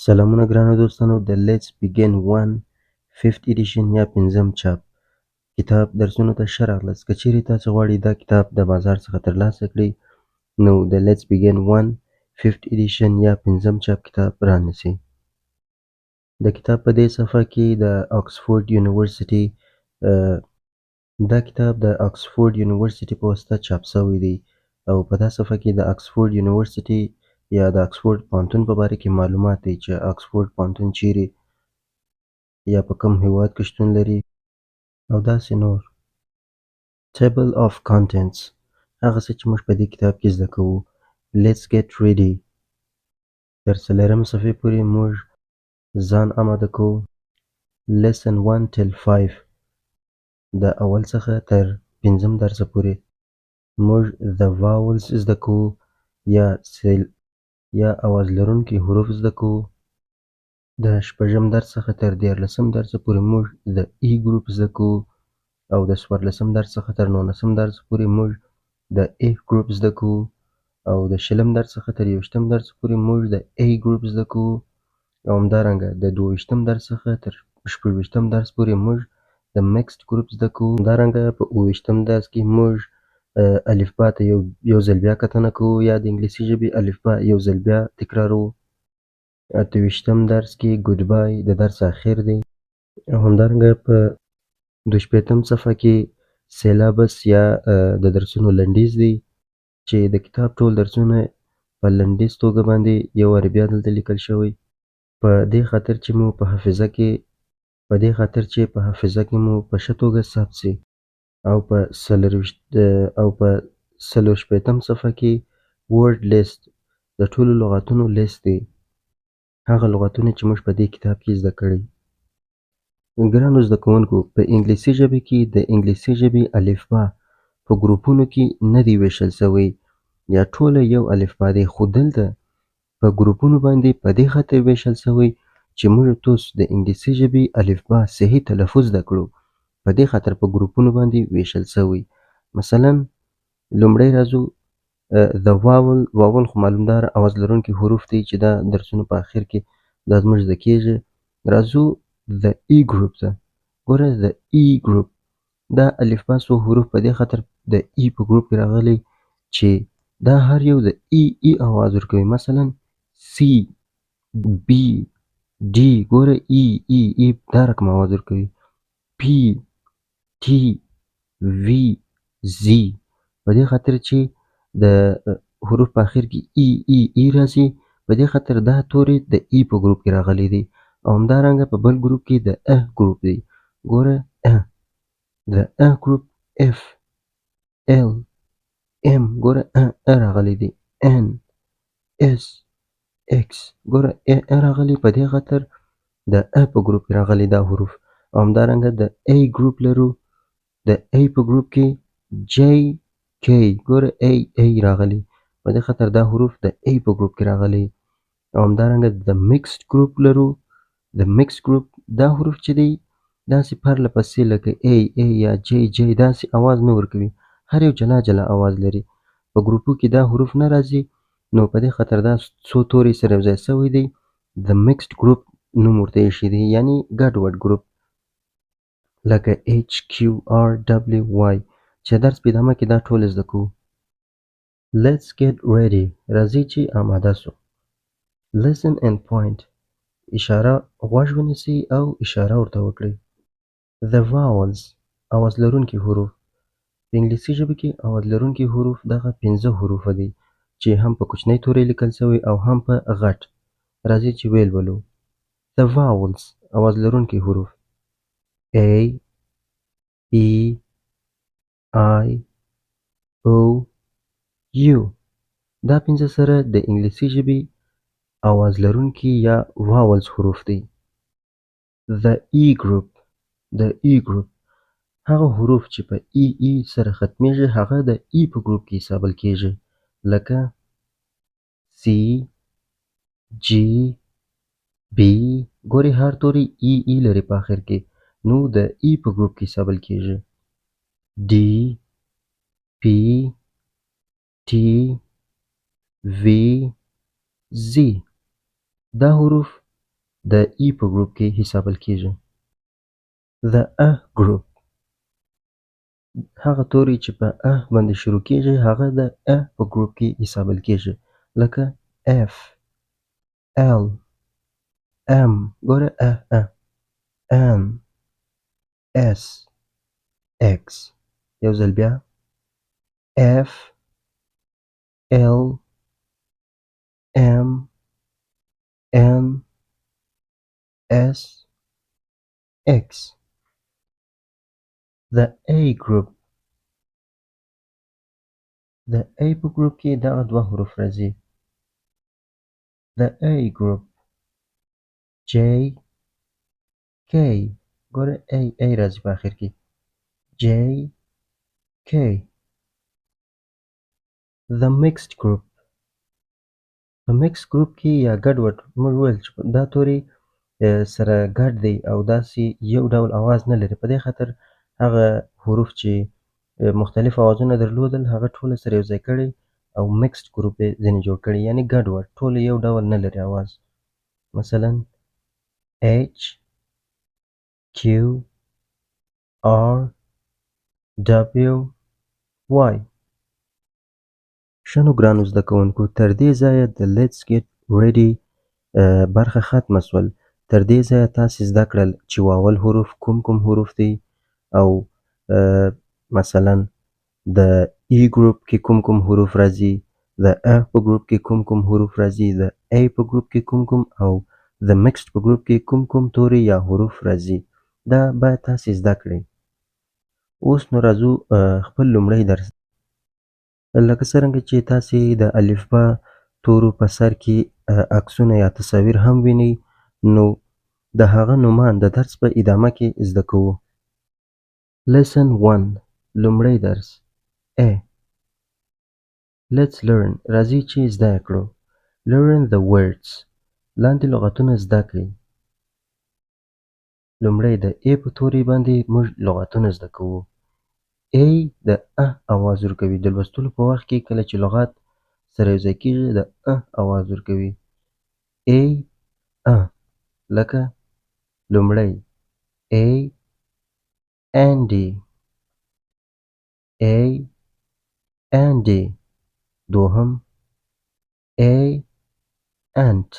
سلامونه ګرانو دوستانو د Let's Begin 1 5th edition یا پنځم چاپ کتاب درسونو ته ښه راغلاست. که چیرې تاسو غواړئ دا کتاب د بازار څخه ترلاسه کړئ نو د Let's Begin 1 5th edition یا پنځم چاپ کتاب رانیسئ. د کتاب په دې صفحه کې د آکسفورډ یونیورسيټي دا کتاب د آکسفورډ یونیورسيټي په واسطه چاپ شوی دی او په دا صفحه کې د آکسفورډ یونیورسيټي یا د آکسفورډ پوهنتون په باره کې معلومات دی چې آکسفورډ پوهنتون چیرې یا په کوم هیواد کې شتون لري او داسې نور. Table of Contents هغه څه چې موږ په دې کتاب کې زده کوو. Let's get ready تر څلورمې صفحې پورې موږ ځان آماده کوو. Lesson 1 till 5 د اول څخه تر پنځم درسه پورې موږ the vowels زده کوو یا اواز لرونکي حروف زده کوو. د شپږم درس څخه تر دیارلسم درسه پورې موږ د E ګروپ زده کوو او د څوارلسم درس څخه تر نولسم درس پورې موږ د F ګروپ زده کوو او د شلم درس څخه تر یوویشتم درس پورې موږ د A ګروپ زده کوو او همدارنګه د دوهویشتم درس څخه تر شپږویشتم درس پورې موږ د Mixed ګروپ زده کوو. همدارنګه په اوویشتم درس کې موږ الفبا ته یو ځل بیا کتنه کوو یا د انګلیسي ژبې الفبا یو ځل بیا تکراروو. اته‌ویشتم درس کې ګوډ بای د درس اخر دی او همدارنګه په دوه شپېتم صفحه کې سیلابس یا د درسونو لنډیز دی چې د کتاب ټول درسونه په لنډیز توګه باندې یو وارې بیا دلته لیکل شوی په دې خاطر چې په حافظه کې مو په ښه توګه ثبت شي. او په څلور شپېتم صفحه کې ورډ لیست د ټولو لغاتونو لیست دی، هغه لغتونه چې موږ په دې کتاب کې زده کړي. ګرانو زده کوونکو، په انګلیسي ژبه کې د انګلیسي ژبې الفبا په ګروپونو کې نه دی ویشل شوی یا ټوله یو الفبا دی، خو دلته په ګروپونو باندې په دې خاطر ویشل شوی چې موږ تاسو د انګلیسي ژبې الفبا صحیح تلفظ زده کړو، په دې خاطر په ګروپونو باندې ویشل شوی. مثلا لومړی راځو د واول خو معلومدار اواز لرونکي حروف دي چې دا درسونو په اخر کې دا زموږ زده کیږي. راځو د ای ګروپ ته. ګوره د ای ګروپ دا الفبا څو حروف په دې خاطر د ای په ګروپ کې راغلي چې دا هر یو د ای اواز ورکوي. مثلا سی، بی، ډي، ګوره ای دا رقم اواز ورکوي. پی، ټي، وی، زی، په دې خاطر چې د حروف په اخر کې ای راځي، په دې خاطر دا توري د ای په ګروپ کې راغلي دي. او همدارنګه په بل ګروپ کې د ګروپ دی. ګوره د ګروپ اف، ال، ام، ګوره راغلی دی. ان، اس، اکس، ګوره راغلی، په دې خاطر د په ګروپ کې راغلي دا حروف. او همدارنګه د ای ګروپ لرو، د ای په ګروپ کې جی، کی، ګوره ای راغلی، په دې خاطر دا حروف د ای په ګروپ کې راغلي. او همدارنګه د مکسډ ګروپ لرو، د مکس ګروپ دا حروف چې دی داسې پرله پسې لکه ای یا جی داسې اواز نه ورکوي، هر یو جلا اواز لري. په ګروپو کې دا حروف نه راځي، نو په دې خاطر دا څو توري سره یو ځای شوی دی، د مکسډ ګروپ نوم ورته ایښی دی، یعنی ګډوډ ګروپ لکه ایچ، کیو، آر، ډبلیو، واي چې درس په ادامه کې دا ټول زده کوو. Let's get ready راځئ چې آماده سو. Listen and point اشاره غوږ ونیسئ او اشاره ورته وکړئ. The vowels اواز لرونکي حروف. په انګلیسي ژبه کې اواز لرونکي حروف دغه 15 حروف دي چې هم په کوچنۍ توري لیکل شوی او هم په غټ. راځئ چې ویل ولو. The vowels اواز لرونکي حروف A, E, I, O, U. دا 15 سره د انګلیسي ژبې اواز لرونکي یا vowels حروف دي. The E group هغه حروف چې په ای سره ختمیږي هغه د ای په ګروپ کې حسابل کیږي، لکه سی، جی، بی، ګوري هر توری ای لري په اخر کې، نو د ای په ګروپ کې حسابل کیږي. ډي، پی، ټي، وی، زی دا حروف د ای په ګروپ کې حسابل کیږي. د ا ګروپ هغه توري چې په ا باندې شروع کیږي هغه د ا په ګروپ کې حسابل کیږي، لکه F L M ګوره ا N S X. یو ځل بیا F L M N S X. د A ګروپ د A په ګروپ کې دغه دوه حروف راځي. د A ګروپ J K ګوره A راځي په آخر کې J K. The mixed group په mixed group کې یا ګډوډ موږ وویل چې دا توري سره ګډ دی او داسې یو ډول اواز نه لري، په دې خاطر هغه حروف چې مختلف اوازونه درلودل هغه ټول سره یو ځای کړي او mixed group یې ځینې جوړ کړي، یعنی ګډوډ ټول یو ډول نه لري اواز. مثلا H Q R W Y. ښه نو ګرانو زده کوونکو، تر دې ځایه د Let's Get Ready برخه ختمه شول. تر دې ځایه تاسې زده کړل چې واول حروف کوم حروف دي او مثلا د ای ګروپ کې کوم حروف راځي، د ا په ګروپ کې کوم حروف راځي، د ای په ګروپ کې کوم او د مکسډ په ګروپ کې کوم توري یا حروف راځي. دا باید تاسې زده کړئ. اوس نو راځو خپل لومړی درس. لکه څرنګه چې تاسې د الفبا تورو په سر کې عکسونه یا تصاویر هم وینئ، نو د هغه نومان د درس په ادامه کې زده کوو. Lesson 1 لومړی درس A. Let's learn. راځئ چې زده کړو. Learn the words. لاندې لغتونه زده کړئ. لومړی د A په توري باندې موږ لغتونه زده کوو. A د ا اواز ورکوي. د لوستلو په وخت کې کله چې لغات سره یو ځای کېږي د ا اواز ورکوي. A ا لکه لومړی A Andy A Andy. دوهم A Ant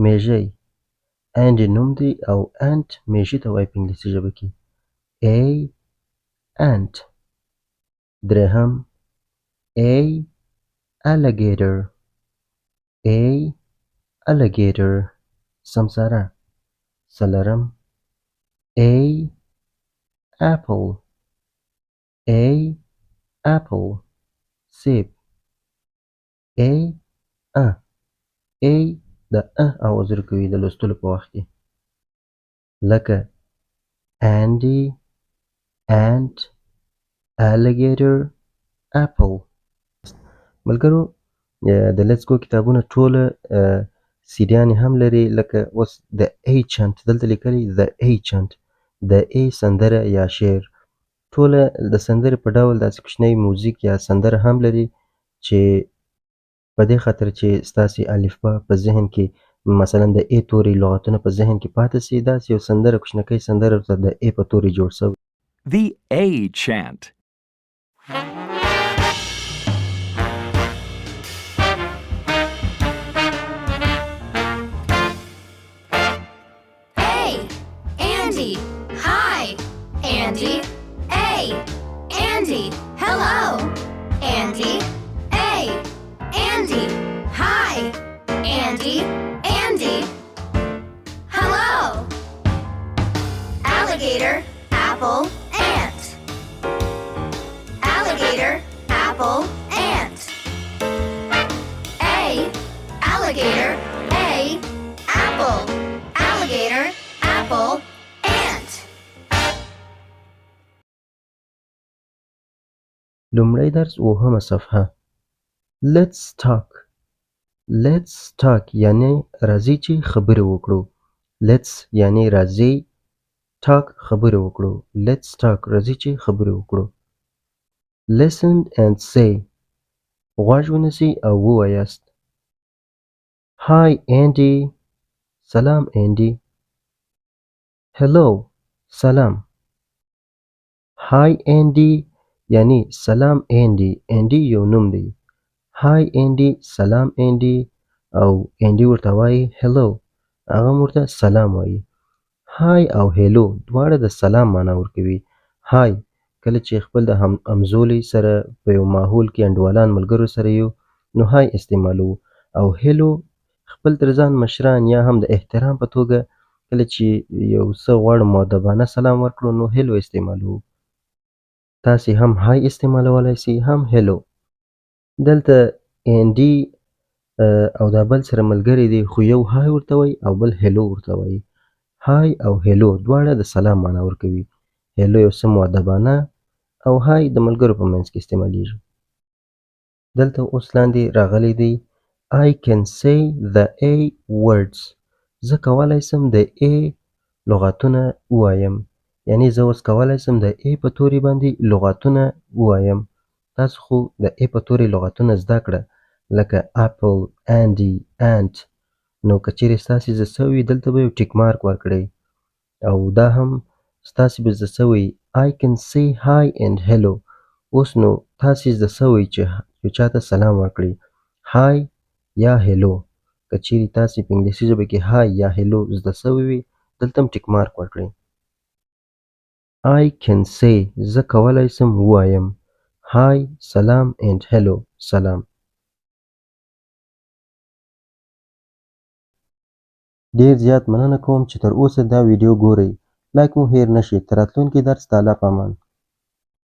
میږی. Andy نوم دی او Ant میږي ته وایي په انګلیسي ژبه کې. A Ant. درهم A Alligator A Alligator سمساره. څلورم A Apple A Apple سیب. A A د ا اواز ورکوي د لوستلو په وخت کې، لکه Andy Ant Alligator Apple. ملګرو د Let's Go کتابونه ټوله سیډیانې هم لري، لکه اوس د A chant دلته لیکلي د A chant د A سندره یا شعر، ټوله د سندرې په ډول داسې کوچنی موزیک یا سندره هم لري چې په دې خاطر چې ستاسې الفبا په ذهن کې مثلا د A توري لغتونه په ذهن کې پاتې سي، داسې یو سندره کوچنکی سندره ورته د A په توري جوړ سوی. The A chant. A. Andy. Hi. Andy. A. Andy. Hello. Andy. A. Andy. Hi. Andy. Andy. Hello. Alligator. Apple. Ant. Alligator. Apple. Ant. A. Alligator. A. Apple. Alligator. Apple. Ant. لومړی درس اوهمه صفحه. Let's talk. Let's talk یعنی راځئ چې خبرې وکړو. Let's یعنی راځئ، talk خبرې وکړو. Let's talk راځئ چې خبرې وکړو. Listen and say. غوږ ونیسئ او ووایاست. Hi Andy. سلام انډي. hello سلام. هاي انډي یعنی سلام انډي. انډي یو نوم دی. هاي انډي سلام انډي او انډي ورته وایي hello هغه هم ورته سلام وایي. هاي او هیلو دواړه د سلام معنا ورکوي. هاي کله چې خپل د همزولي سره په یو ماحول کې انډوالان ملګرو سره یو نو هاي استعمالو او هیلو خپل تر ځان مشران یا هم د احترام په توګه کله چې یو څه غواړو مؤدبانه سلام ورکړو نو هیلو استعمالو. تاسې هم هاي استعمالولی سي هم هیلو. دلته انډي او دا بل سره ملګری دی خو یو هاي ورته وایي او بل هیلو ورته وایي. هاي او هیلو دواړه د سلام معنا ورکوي. هیلو یو څه مؤدبانه او هاي د ملګرو په منځ کې استعمالیږي. دلته اوس لاندې راغلی دی I can say the A words. زه کولی سم د A لغاتونه ووایم. یعنی زه اوس کولی سم د A په توري باندې لغاتونه ووایم. تاسو خو د A په توري لغاتونه زده کړه لکه apple, Andy, ant. نو که چیرې ستاسې زده سوي دلته به یو ټیک مارک ورکړئ او دا هم ستاسې به زده سوي I can say hi and hello. اوس نو تاسې زده سوي چې یو چاته سلام ورکړئ hi یا hello. که چیرې تاسې په انګلیسي ژبه کې hi یا hello زده سوي وي دلته هم ټیک مارک ورکړئ. I can say زه کولی سم ووایم hi سلام and hello سلام. ډیر زیات مننه کوم چې تر اوسه دا ویډیو ګورئ. لایک مو هیر نشي. تر راتلونکي درس ته الله پامان.